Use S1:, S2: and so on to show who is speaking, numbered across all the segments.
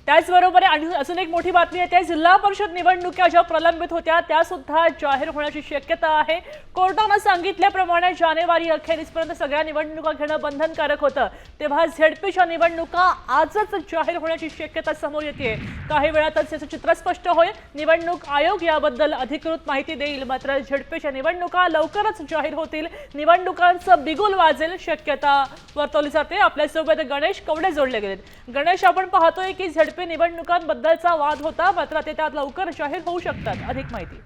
S1: त्याचबरोबर अजून एक मोठी बातमी येते, जिल्हा परिषद निवडणुका ज्या प्रलंबित होत्या त्या सुद्धा जाहीर होण्याची शक्यता आहे। कोर्टाने सांगितल्याप्रमाणे जानेवारी अखेरीसपर्यंत सगळ्या निवडणुका घेणं बंधनकारक होतं, तेव्हा झेडपीच्या निवडणुका आजच जाहीर होण्याची शक्यता समोर येते। काही वेळातच याचं चित्र स्पष्ट होईल। निवडणूक आयोग याबद्दल अधिकृत माहिती देईल, मात्र झेडपीच्या निवडणुका लवकरच जाहीर होतील। निवडणुकांचं बिगुल वाजेल शक्यता वर्तवली जाते। आपल्यासोबत गणेश कवडे जोडले गेलेत। गणेश, आपण पाहतोय की झेडपी निवडणुकांबद्दलचा वाद होता, मात्र ते त्यात लवकर जाहीर होऊ शकतात। अधिक माहिती।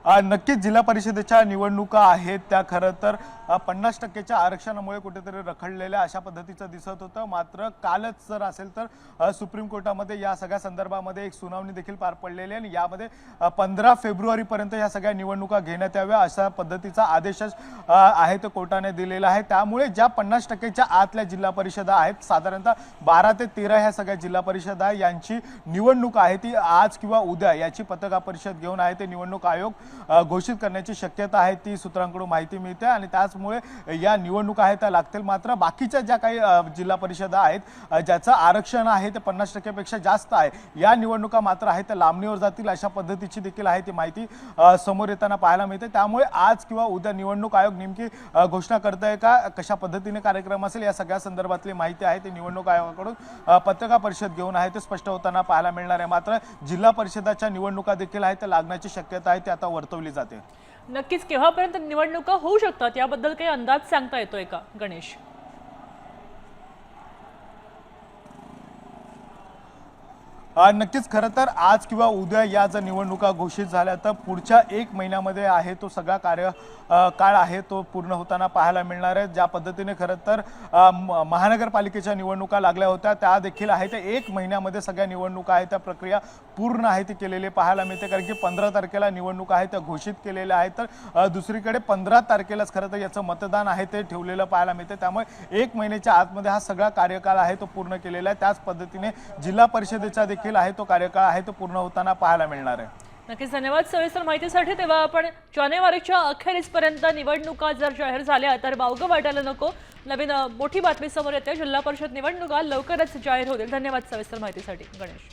S2: नक्कीच जिल्हा परिषदेच्या निवडणुका आहेत त्या खरं तर 50% आरक्षणामुळे कुठेतरी रखडलेल्या अशा पद्धतीचं दिसत होतं। मात्र कालच जर असेल तर सुप्रीम कोर्टामध्ये या सगळ्या संदर्भामध्ये एक सुनावणी देखील पार पडलेली आहे आणि यामध्ये 15 फेब्रुवारीपर्यंत या सगळ्या निवडणुका घेण्यात याव्या अशा पद्धतीचा आदेश आहे तो कोर्टाने दिलेला आहे। त्यामुळे ज्या 50%च्या आतल्या जिल्हा परिषदा आहेत, साधारणतः 12 ते 13 ह्या सगळ्या जिल्हा परिषदा यांची निवडणूक आहे ती आज किंवा उद्या याची पत्रकार परिषद घेऊन आहे ते निवडणूक आयोग घोषित करण्याची शक्यता आहे, ती सूत्रांकडून माहिती मिळते आणि त्याचमुळे या निवडणुका आहेत त्या लागतील। मात्र बाकीच्या ज्या काही जिल्हा परिषदा आहेत ज्याचं आरक्षण आहे ते 50% पेक्षा जास्त आहे, या निवडणुका मात्र आहेत त्या लांबणीवर जातील अशा पद्धतीची देखील आहे ती माहिती समोर येताना पाहायला मिळते। त्यामुळे आज किंवा उद्या निवडणूक आयोग नेमकी घोषणा करताय का, कशा पद्धतीने कार्यक्रम असेल, या सगळ्या संदर्भातली माहिती आहे ती निवडणूक आयोगाकडून पत्रकार परिषद घेऊन आहे ते स्पष्ट होताना पाहायला मिळणार आहे। मात्र जिल्हा परिषदाच्या निवडणुका देखील आहेत त्या लागण्याची शक्यता आहे ती आता वर्तवली जाते।
S1: नक्कीच केव्हापर्यंत निवडणुका होऊ शकतात याबद्दल काही अंदाज सांगता येतोय का गणेश?
S2: नक्कीच खरं तर आज किंवा उद्या या जर निवडणुका घोषित झाल्या तर पुढच्या 1 महिन्यामध्ये आहे तो सगळा काळ आहे तो पूर्ण होताना पाहायला मिळणार आहे। ज्या पद्धतीने खरं तर महानगरपालिकेच्या निवडणुका लागल्या होत्या त्या देखील आहे ते 1 महिन्यामध्ये सगळ्या निवडणुका आहेत त्या प्रक्रिया पूर्ण आहे ती केलेली पाहायला मिळते, कारण की 15 तारखेला निवडणुका आहेत त्या घोषित केलेल्या आहेत, तर दुसरीकडे 15 तारखेलाच खरं तर याचं मतदान आहे ते ठेवलेलं पाहायला मिळते। त्यामुळे 1 महिन्याच्या आतमध्ये हा सगळा कार्यकाळ आहे तो पूर्ण केलेला आहे। त्याच पद्धतीने जिल्हा परिषदेचा देखील आहे तो कार्यकाळ आहे तो पूर्ण होताना पाहायला मिळणार आहे।
S1: नक्कीच धन्यवाद सविस्तर माहितीसाठी। तेव्हा आपण जानेवारीच्या अखेरीसपर्यंत निवडणुका जर जाहीर झाल्या तर वावगं वाटायला नको, नवीन मोठी बातमी समोर येते। जिल्हा परिषद निवडणुका लवकरच जाहीर होतील। धन्यवाद सविस्तर माहितीसाठी गणेश।